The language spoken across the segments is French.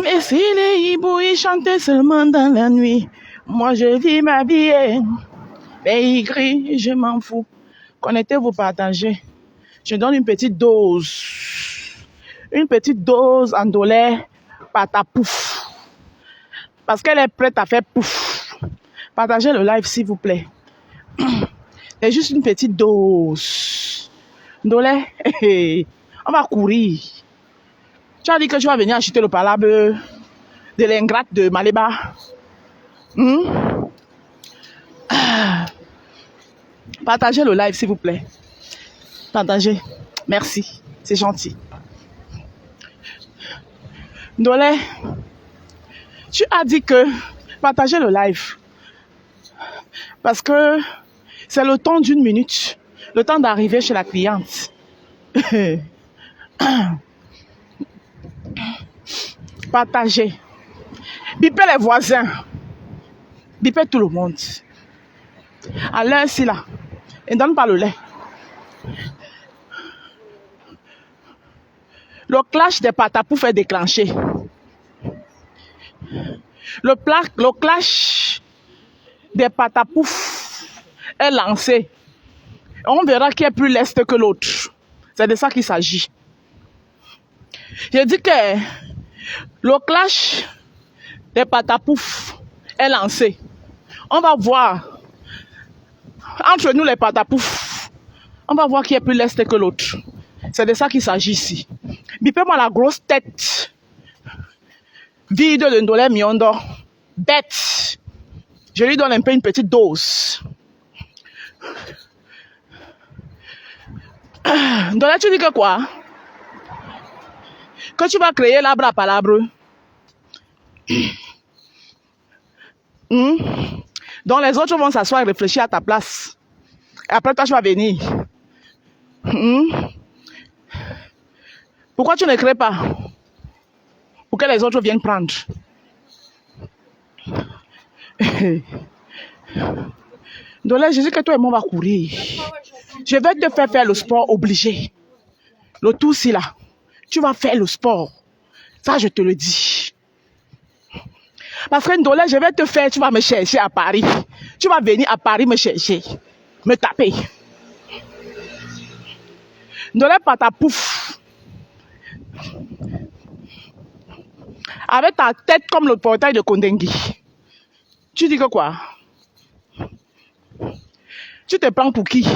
Et si les hiboux ils chantaient seulement dans la nuit, moi je vis ma vie. Les ils crient, je m'en fous. Connectez-vous, partagez. Je donne une petite dose. Une petite dose en dollar par ta pouf. Parce qu'elle est prête à faire pouf. Partagez le live s'il vous plaît. C'est juste une petite dose. Dollar, on va courir. Tu as dit que tu vas venir acheter le palabre de l'ingrate de Maléba. Partagez le live, s'il vous plaît. Partagez. Merci. C'est gentil. Dolé, tu as dit que partagez le live. Parce que c'est le temps d'1 minute. Le temps d'arriver chez la cliente. Partagez. Bipez les voisins. Bipez tout le monde. À l'heure, si là. Et donne pas le lait. Le clash des patapouf est déclenché. Le clash des patapouf est lancé. On verra qui est plus leste que l'autre. C'est de ça qu'il s'agit. J'ai dit que le clash des patapouf est lancé. On va voir. Entre nous les patapouf, on va voir qui est plus leste que l'autre. C'est de ça qu'il s'agit ici. Bipez-moi la grosse tête vide de Ndolé Miondo. Bête. Je lui donne un peu une petite dose. Ndolé, tu dis que quoi? Que tu vas créer l'arbre à palabre. Donc les autres vont s'asseoir et réfléchir à ta place. Et après toi, tu vas venir. Pourquoi tu ne crées pas? Pour que les autres viennent prendre. Donc là, je dis que toi et moi, on va courir. Je vais te faire le sport obligé. Le tout, c'est là. Tu vas faire le sport. Ça, je te le dis. Parce que Ndolé, je vais te faire, tu vas me chercher à Paris. Tu vas venir à Paris me chercher. Me taper. Ndolé, pas ta pouf. Avec ta tête comme le portail de Kondengui. Tu dis que quoi? Tu te prends pour qui?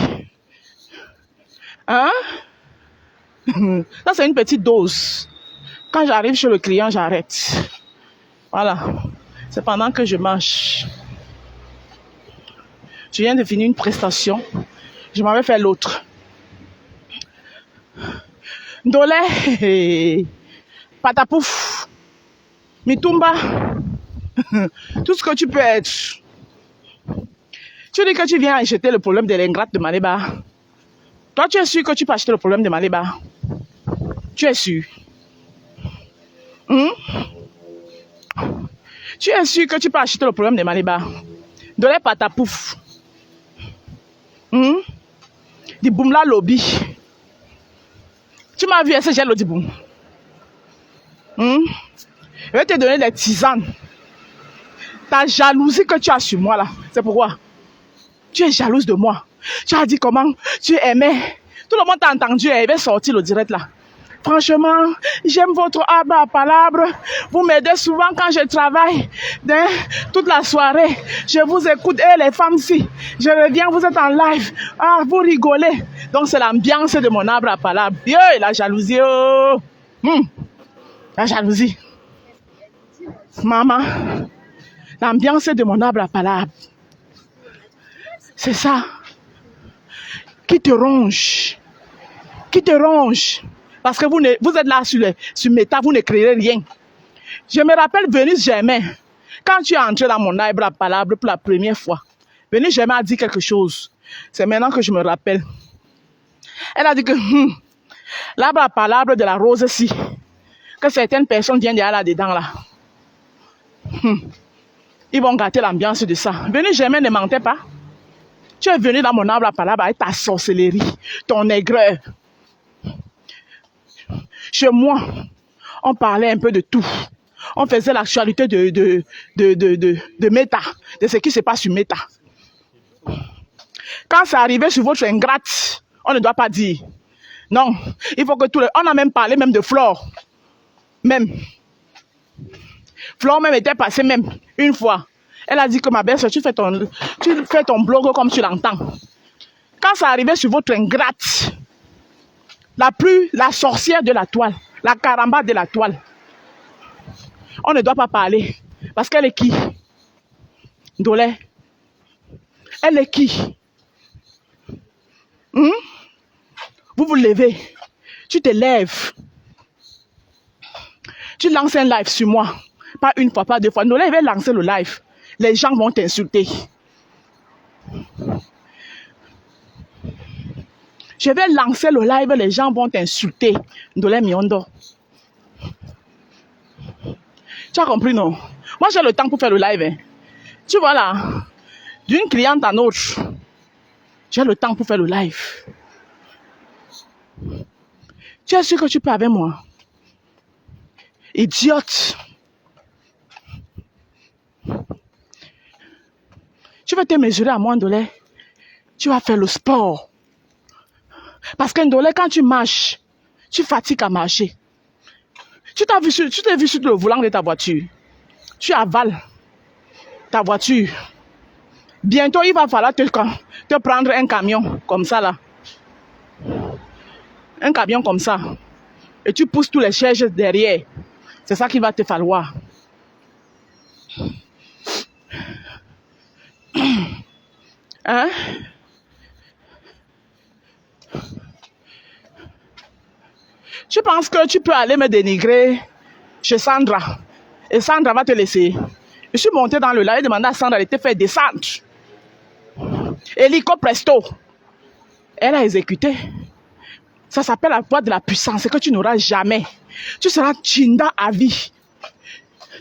Hein? Ça, c'est une petite dose. Quand j'arrive chez le client, j'arrête. Voilà. C'est pendant que je mange. Je viens de finir une prestation. Je m'en vais faire l'autre. Ndolé. Patapouf. Mitumba. Tout ce que tu peux être. Tu dis que tu viens acheter le problème de l'ingrate de Maléba. Toi, tu es sûr que tu peux acheter le problème de Maléba? Tu es sûr? Tu es sûr que tu peux acheter le problème de Maléba? Ndolé patapouf. Di boum la lobby. Tu m'as vu essayer le diboum. Je vais te donner des tisanes. Ta jalousie que tu as sur moi là, c'est pourquoi? Tu es jalouse de moi. Tu as dit comment tu aimais. Tout le monde t'a entendu et il va sortir le direct là. Franchement, j'aime votre arbre à palabre. Vous m'aidez souvent quand je travaille. Toute la soirée, je vous écoute. Et les femmes, si je reviens, vous êtes en live. Ah, vous rigolez. Donc, c'est l'ambiance de mon arbre à palabre. Yo, la jalousie. Oh. La jalousie. Maman, l'ambiance de mon arbre à palabre. C'est ça. Qui te ronge. Qui te ronge. Parce que vous êtes là sur Meta, vous ne créez rien. Je me rappelle Venus Germain. Quand tu es entré dans mon arbre à palabre pour la première fois, Venus Germain a dit quelque chose. C'est maintenant que je me rappelle. Elle a dit que l'arbre à palabre de la rose-ci, que certaines personnes viennent derrière là-dedans là. Ils vont gâter l'ambiance de ça. Venus Germain ne mentait pas. Tu es venu dans mon arbre à palabre avec ta sorcellerie, ton aigreur. Chez moi, on parlait un peu de tout. On faisait l'actualité de Meta, de ce qui se passe sur Meta. Quand c'est arrivé sur votre ingrate, on ne doit pas dire. Non, il faut que tout le... On a même parlé même de Flore. Même. Flore même était passée même une fois. Elle a dit que ma belle-sœur, tu fais ton blog comme tu l'entends. Quand c'est arrivé sur votre ingrate, la sorcière de la toile, la caramba de la toile, on ne doit pas parler. Parce qu'elle est qui? Dolé. Elle est qui? Vous vous levez. Tu te lèves. Tu lances un live sur moi. Pas une fois, pas deux fois. Dolé, il va lancer le live. Les gens vont t'insulter. Je vais lancer le live, les gens vont t'insulter. Dolé Miondo. Tu as compris, non? Moi, j'ai le temps pour faire le live. Hein. Tu vois là, d'une cliente à l'autre, j'ai le temps pour faire le live. Tu es sûr que tu peux avec moi? Idiote. Tu veux te mesurer à moi, Ndolé? Tu vas faire le sport. Parce que Ndolé, quand tu marches, tu fatigues à marcher. Tu t'es vu sur le volant de ta voiture. Tu avales ta voiture. Bientôt, il va falloir te prendre un camion comme ça là. Un camion comme ça. Et tu pousses tous les charges derrière. C'est ça qu'il va te falloir. Hein? Tu penses que tu peux aller me dénigrer chez Sandra et Sandra va te laisser. Je suis montée dans le lac et demandé à Sandra de te faire descendre. Hélico presto. Elle a exécuté. Ça s'appelle la voie de la puissance. C'est que tu n'auras jamais. Tu seras Chinda à vie.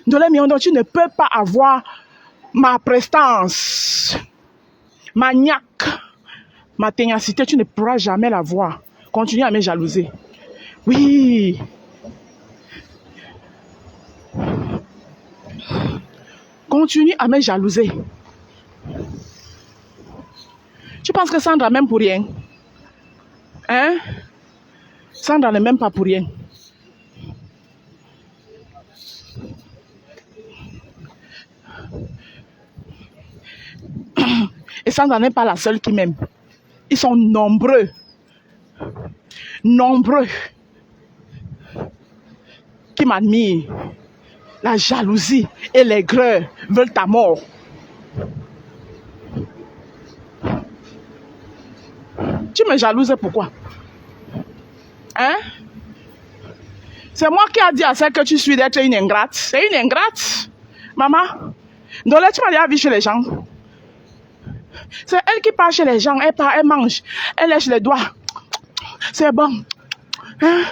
Ndolé Miondo, tu ne peux pas avoir ma prestance, ma niaque, ma ténacité. Tu ne pourras jamais l'avoir. Continue à me jalouser. Oui. Continue à me jalouser. Tu penses que Sandra m'aime pour rien? Hein? Sandra ne m'aime pas pour rien. Et Sandra n'est pas la seule qui m'aime. Ils sont nombreux. Nombreux. Qui m'admirent. La jalousie et l'aigreur veulent ta mort. Tu me jalouses pourquoi? Hein? C'est moi qui a dit à celle que tu suis d'être une ingrate. C'est une ingrate. Maman, Ndolé, tu m'as déjà vu chez les gens. C'est elle qui part chez les gens. Elle part, elle mange. Elle lèche les doigts. C'est bon. Hein?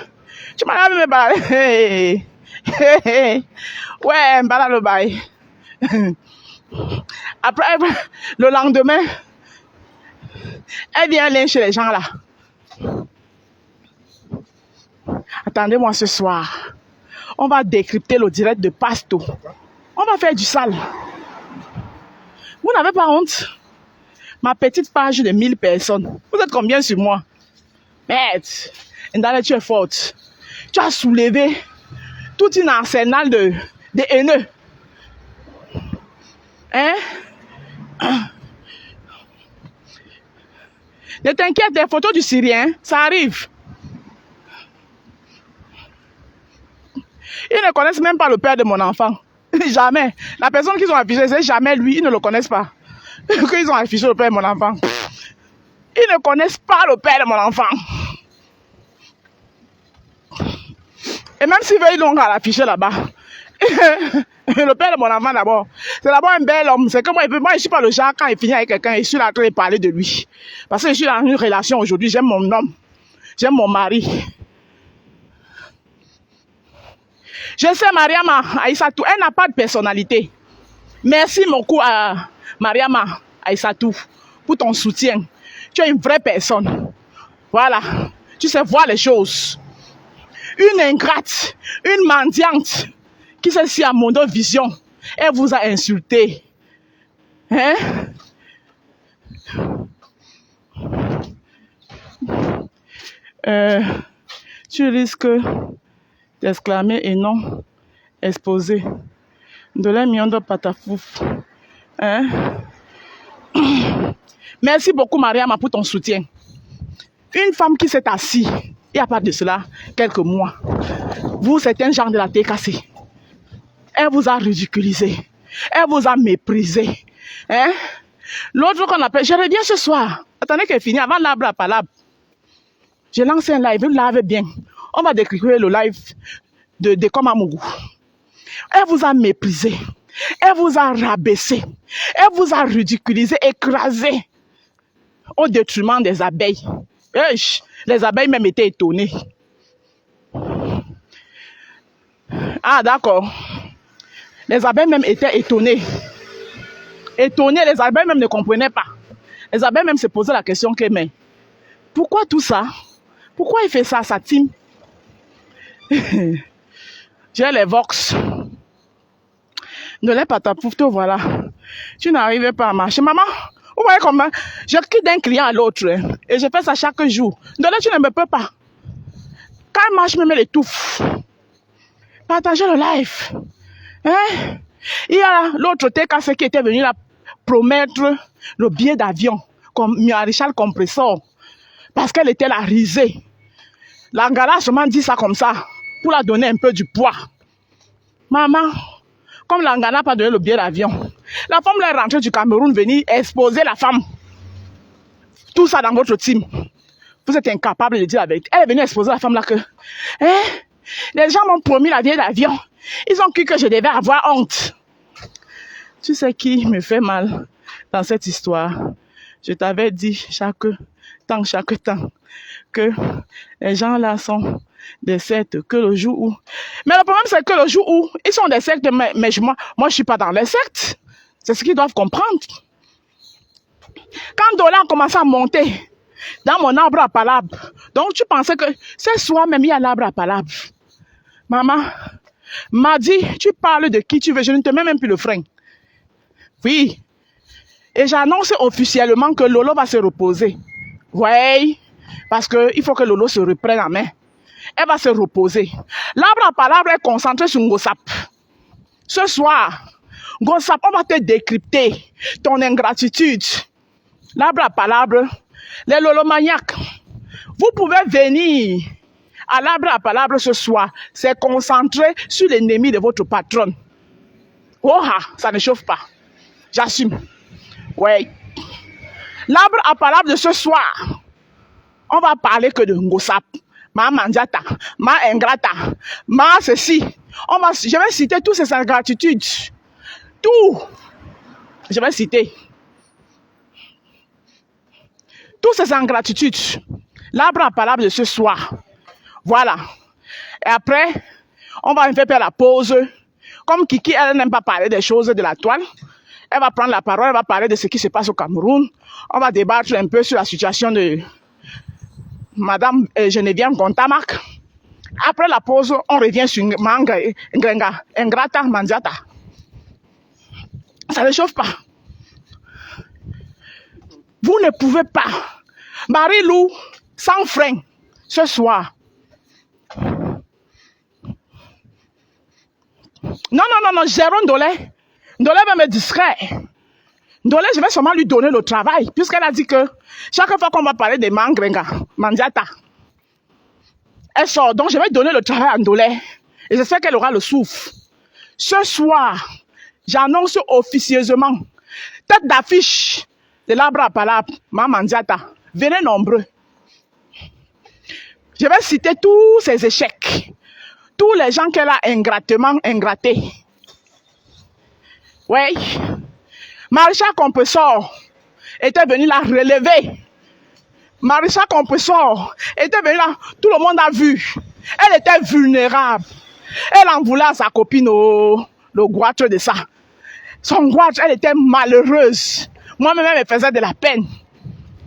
Tu m'as déjà vu me balader. Ouais, m'balade le bail. Après, le lendemain, elle vient aller chez les gens là. Attendez-moi ce soir. On va décrypter le direct de Pasto. On va faire du sale. Vous n'avez pas honte? Ma petite page de 1000 personnes. Vous êtes combien sur moi? Merde. Ndale, tu es forte. Tu as soulevé tout un arsenal de haineux. Hein? Ne t'inquiète, des photos du Syrien, ça arrive. Ils ne connaissent même pas le père de mon enfant. Jamais. La personne qu'ils ont affichée, c'est jamais lui. Ils ne le connaissent pas. Qu'ils ont affiché le père de mon enfant. Ils ne connaissent pas le père de mon enfant. Et même s'ils veulent, ils l'ont affiché là-bas. Le père de mon enfant d'abord. C'est d'abord un bel homme. C'est que moi, je ne suis pas le genre, quand il finit avec quelqu'un, je suis là en train de parler de lui. Parce que je suis dans une relation aujourd'hui. J'aime mon homme. J'aime mon mari. Je sais, Mariama Aïssatou, elle n'a pas de personnalité. Merci beaucoup à Mariama Aïssatou pour ton soutien. Tu es une vraie personne. Voilà. Tu sais voir les choses. Une ingrate, une mendiante qui s'est assis à Mondo Vision. Elle vous a insulté. Hein? Tu risques d'exclamer et non exposer. De la million de patafouf. Hein? Merci beaucoup, Mariama, pour ton soutien. Une femme qui s'est assise, il n'y a pas de cela, quelques mois. Vous, c'est un genre de la TKC. Elle vous a ridiculisé. Elle vous a méprisé. Hein? L'autre qu'on appelle, je reviens ce soir. Attendez qu'elle finisse avant l'arbre à palabre. J'ai lancé un live, vous l'avez bien. On va décrire le live de Komamougou. Elle vous a méprisé. Elle vous a rabaissé. Elle vous a ridiculisé, écrasé. Au détriment des abeilles. Les abeilles même étaient étonnées. Ah, d'accord. Les abeilles même étaient étonnées. Étonnées, les abeilles même ne comprenaient pas. Les abeilles même se posaient la question que, mais, pourquoi tout ça? Pourquoi il fait ça à sa team? J'ai les vox. Ne l'ai pas ta pouf, te voilà. Tu n'arrivais pas à marcher. Maman, vous voyez comment je quitte d'un client à l'autre. Hein, et je fais ça chaque jour. Donc là, tu ne me peux pas. Quand elle marche, me l'étouffe. Partagez le live. Hein? Il y a l'autre TKC qui était venu là promettre le billet d'avion comme Miarichal Compressor. Parce qu'elle était la risée. L'Angara a seulement dit ça comme ça. Pour la donner un peu du poids. Maman, comme l'Angara n'a pas donné le billet d'avion, la femme est rentrée du Cameroun venir exposer la femme. Tout ça dans votre team. Vous êtes incapable de dire la vérité. Elle est venue exposer la femme là que les gens m'ont promis la billet d'avion. Ils ont cru que je devais avoir honte. Tu sais qui me fait mal dans cette histoire? Je t'avais dit chaque temps que les gens là sont des sectes, que le jour où... Mais le problème c'est que le jour où ils sont des sectes, mais moi je ne suis pas dans les sectes. C'est ce qu'ils doivent comprendre. Quand Dola a commencé à monter dans mon arbre à palabre, donc tu pensais que ce soir même il y a l'arbre à palabre. Maman m'a dit, tu parles de qui tu veux, je ne te mets même plus le frein. Oui. Et j'annonce officiellement que Lolo va se reposer. Oui. Parce qu'il faut que Lolo se reprenne en main. Elle va se reposer. L'arbre à palabre est concentré sur Ngosap. Ce soir, Ngosap, on va te décrypter ton ingratitude. L'arbre à palabre, les lolomaniaques, vous pouvez venir à l'arbre à palabre ce soir. C'est concentré sur l'ennemi de votre patronne. Oh, ça ne chauffe pas. J'assume. Oui. L'arbre à palabre de ce soir, on va parler que de Ngosap. Ma mandiata, ma ingrata, ma ceci. Je vais citer toutes ces ingratitudes. Tout. Je vais citer. Toutes ces ingratitudes. L'arbre à palabre de ce soir. Voilà. Et après, on va faire la pause. Comme Kiki, elle n'aime pas parler des choses de la toile. Elle va prendre la parole, elle va parler de ce qui se passe au Cameroun. On va débattre un peu sur la situation de Madame Geneviève Gontamak. Après la pause, on revient sur Ngrenga, Ingrata, Mandiata. Ça ne chauffe pas. Vous ne pouvez pas. Marie-Lou, sans frein, ce soir. Non, Jérôme Dolé. Dolé va me distraire. Dolé, je vais seulement lui donner le travail, puisqu'elle a dit que chaque fois qu'on va parler de Mangrenga, Mandiata, elle sort. Donc, je vais donner le travail à Dolé. Et j'espère qu'elle aura le souffle. Ce soir, j'annonce officieusement, tête d'affiche de l'arbre à palabre, Mandiata. Venez nombreux. Je vais citer tous ses échecs. Tous les gens qu'elle a ingratés. Oui. Maréchal Compressor était venu la relever. Maréchal Compressor était venu là. Tout le monde a vu. Elle était vulnérable. Elle en voulait à sa copine le goitre de ça. Son goitre, elle était malheureuse. Moi-même, elle me faisait de la peine.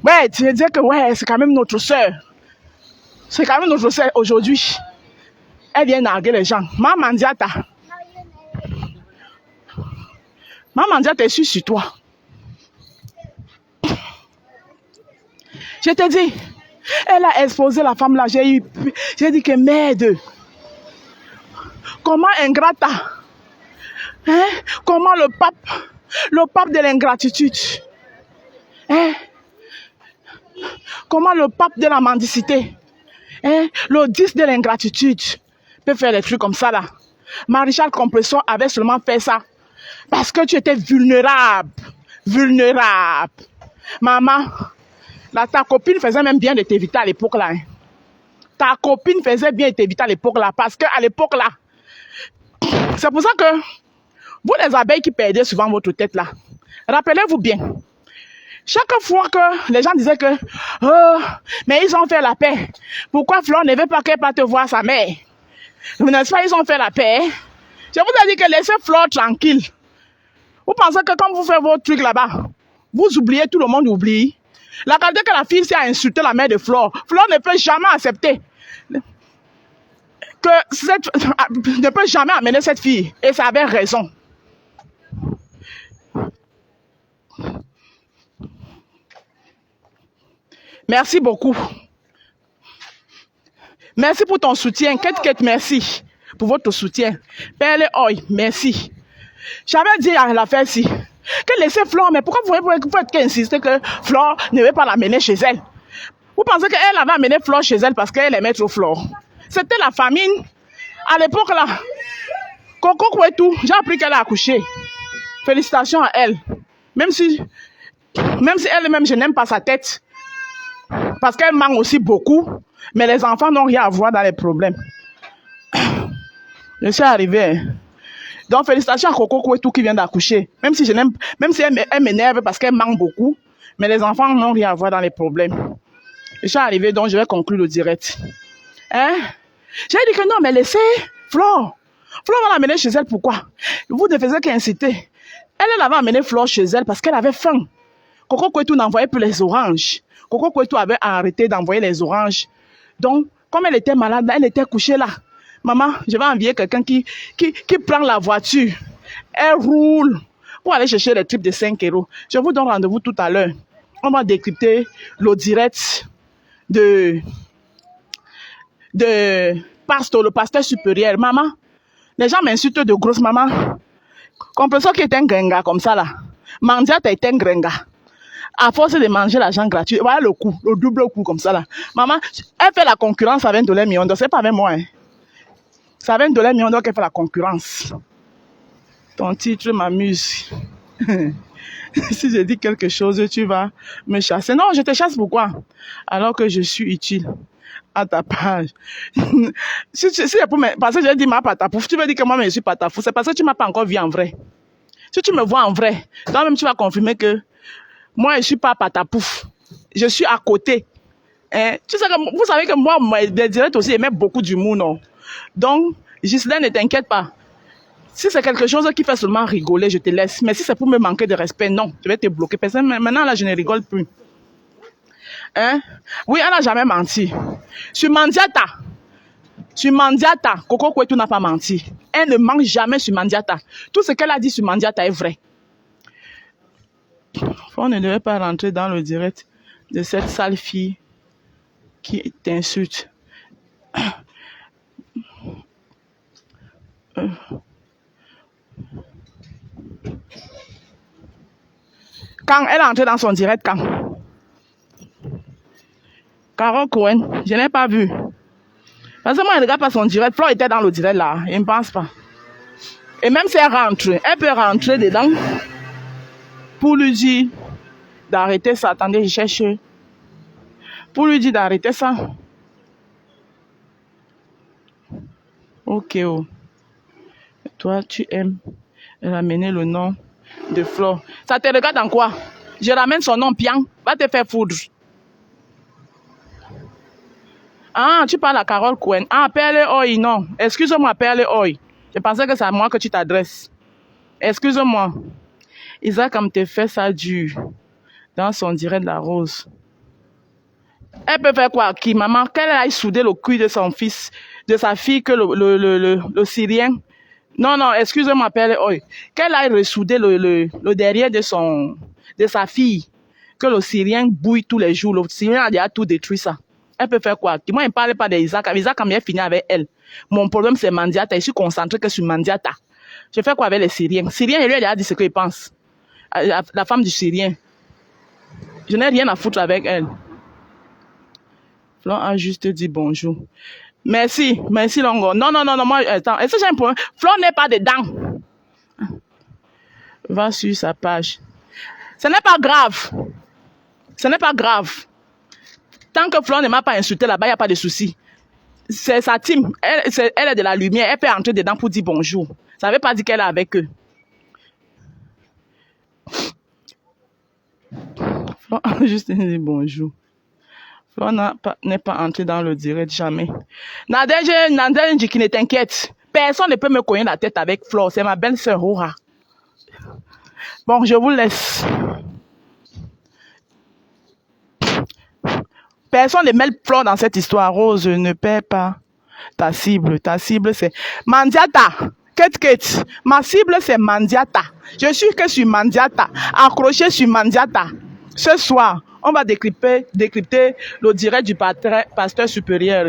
Ouais, tu veux dire que ouais, c'est quand même notre soeur. C'est quand même notre soeur aujourd'hui. Elle vient narguer les gens. Ma Mandiata. Maman Mandia t'es sûre sur toi. Je te dis, elle a exposé la femme là. J'ai dit que merde. Comment ingrata? Hein? Comment le pape de l'ingratitude? Hein? Comment le pape de la mendicité? Hein? Le 10 de l'ingratitude peut faire des trucs comme ça là. Maréchal Compression avait seulement fait ça parce que tu étais vulnérable. Vulnérable. Maman, là, ta copine faisait même bien de t'éviter à l'époque là. Hein. Ta copine faisait bien de t'éviter à l'époque là parce qu'à l'époque là, c'est pour ça que vous les abeilles qui perdez souvent votre tête là, rappelez-vous bien. Chaque fois que les gens disaient que oh, mais ils ont fait la paix. Pourquoi Flore ne veut pas qu'elle parte voir sa mère? N'est-ce pas, ils ont fait la paix. Je vous ai dit que laissez Flore tranquille. Vous pensez que quand vous faites votre truc là-bas, vous oubliez, tout le monde oublie. La qualité que la fille s'est insulté la mère de Flore, Flore ne peut jamais accepter ne peut jamais amener cette fille. Et ça avait raison. Merci beaucoup. Merci pour ton soutien. Merci pour votre soutien. Père Oi, merci. J'avais dit à la fête si que laissez Flore, mais pourquoi vous faites qu'insister que Flore ne veut pas l'amener chez elle? Vous pensez qu'elle avait amené Flore chez elle parce qu'elle aimait trop Flore? C'était la famine. À l'époque là, Coco Kouetou, j'ai appris qu'elle a accouché. Félicitations à elle. Même si elle-même, je n'aime pas sa tête. Parce qu'elle manque aussi beaucoup. Mais les enfants n'ont rien à voir dans les problèmes. Je suis arrivée. Donc, félicitations à Coco Kouetou qui vient d'accoucher. Même si elle m'énerve parce qu'elle manque beaucoup. Mais les enfants n'ont rien à voir dans les problèmes. Je suis arrivée, donc je vais conclure le direct. Hein? J'ai dit que non, mais laissez Flore. Flore va l'amener chez elle, pourquoi? Vous ne faisiez qu'inciter. Elle avait amené Flore chez elle parce qu'elle avait faim. Coco Kouetou n'envoyait plus les oranges. Coco Kouetou avait arrêté d'envoyer les oranges. Donc, comme elle était malade, elle était couchée là. Maman, je vais envoyer quelqu'un qui prend la voiture. Elle roule pour aller chercher les trucs de 5 €. Je vous donne rendez-vous tout à l'heure. On va décrypter le direct de le pasteur supérieur. Maman, les gens m'insultent de grosse maman. Compression qui est un gringa comme ça là. Mandia est un gringa. À force de manger l'argent gratuit, voilà le coup, le double coup comme ça là. Maman, elle fait la concurrence avec $1 million. C'est pas avec moi. Hein. C'est avec $1 million qu'elle fait la concurrence. Ton titre m'amuse. Si je dis quelque chose, tu vas me chasser. Non, je te chasse pourquoi? Alors que je suis utile à ta page. Parce que j'ai dit ma patapouf, tu veux dire que moi je suis patapouf, c'est parce que tu ne m'as pas encore vu en vrai. Si tu me vois en vrai, toi-même tu vas confirmer que moi je ne suis pas patapouf. Je suis à côté. Hein? Vous savez que moi, les directs aussi, j'aimais beaucoup d'humour, non? Donc, Ghislaine, ne t'inquiète pas. Si c'est quelque chose qui fait seulement rigoler, je te laisse. Mais si c'est pour me manquer de respect, non, je vais te bloquer. Parce que maintenant, là, je ne rigole plus. Hein? Oui, elle n'a jamais menti. Sur Mandiata, Coco Kouetou n'a pas menti. Elle ne ment jamais sur Mandiata. Tout ce qu'elle a dit sur Mandiata est vrai. On ne devait pas rentrer dans le direct de cette sale fille qui t'insulte. Quand elle est entrée dans son direct, quand Carole Cohen, je n'ai pas vu. Parce que moi, je ne regarde pas son direct. Flore était dans le direct là. Je ne pense pas. Et même si elle rentre, elle peut rentrer dedans pour lui dire d'arrêter ça. Attendez, je cherche. Pour lui dire d'arrêter ça. Ok. Oh. Toi, tu aimes ramener le nom de Flore. Ça te regarde en quoi? Je ramène son nom, Pian. Va te faire foudre. Ah, tu parles à Carole Cohen. Ah, Perle Oi, non. Excuse-moi, Perle Oi. Je pensais que c'est à moi que tu t'adresses. Excuse-moi. Isaac, comme te fait ça dur. Dans son direct de la rose. Elle peut faire quoi? Qui, maman? Qu'elle aille souder le cul de son fils, de sa fille, que le Syrien Non, non, excusez-moi, Père. Qu'elle aille ressouder le derrière de sa fille. Que le Syrien bouille tous les jours. Le Syrien a déjà tout détruit ça. Elle peut faire quoi? Moi, il ne parle pas d'Isaac. Isaac a bien fini avec elle. Mon problème, c'est Mandiata. Je suis concentré que sur Mandiata. Je fais quoi avec les Syriens? Syrien, il lui a déjà dit ce qu'il pense. La femme du Syrien. Je n'ai rien à foutre avec elle. Flon a juste dit bonjour. Merci, merci Longo. Non, non, non, non, moi, attends. Est-ce que j'ai un problème? Flon n'est pas dedans. Va sur sa page. Ce n'est pas grave. Ce n'est pas grave. Tant que Flon ne m'a pas insulté là-bas, il n'y a pas de souci. C'est sa team. Elle est de la lumière. Elle peut entrer dedans pour dire bonjour. Ça ne veut pas dire qu'elle est avec eux. Flon a juste dit bonjour. Flon n'est pas entré dans le direct jamais. Nadège dit qu'il ne t'inquiète. Personne ne peut me cogner la tête avec Flor. C'est ma belle-sœur Aura. Bon, je vous laisse. Personne ne mêle Flor dans cette histoire. Rose, ne perds pas ta cible. Ta cible, c'est Mandiata. Kate. Ma cible, c'est Mandiata. Je suis que sur Mandiata. Accroché sur Mandiata. Ce soir, on va décrypter le direct du pasteur supérieur.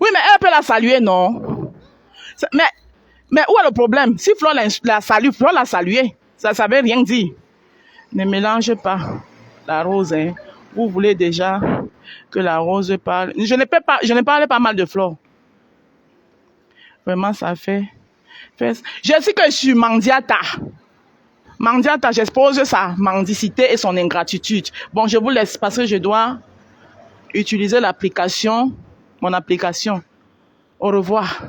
Oui, mais elle peut la saluer, non? Mais où est le problème? Si Flor la salue, Flor l'a salué. Ça ne veut rien dire. Ne mélange pas la rose. Hein. Vous voulez déjà que la rose parle. Je ne parle pas mal de Flor. Vraiment, ça fait. Je sais que je suis Mandiata. Mandiata, j'expose sa mendicité et son ingratitude. Bon, je vous laisse parce que je dois utiliser l'application, mon application. Au revoir.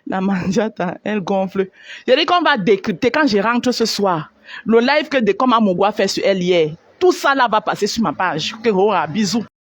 La Mandiata, elle gonfle. Je dis qu'on va décrypter quand je rentre ce soir. Le live que Decom Amogwa fait sur elle hier. Tout ça là va passer sur ma page. Bisous.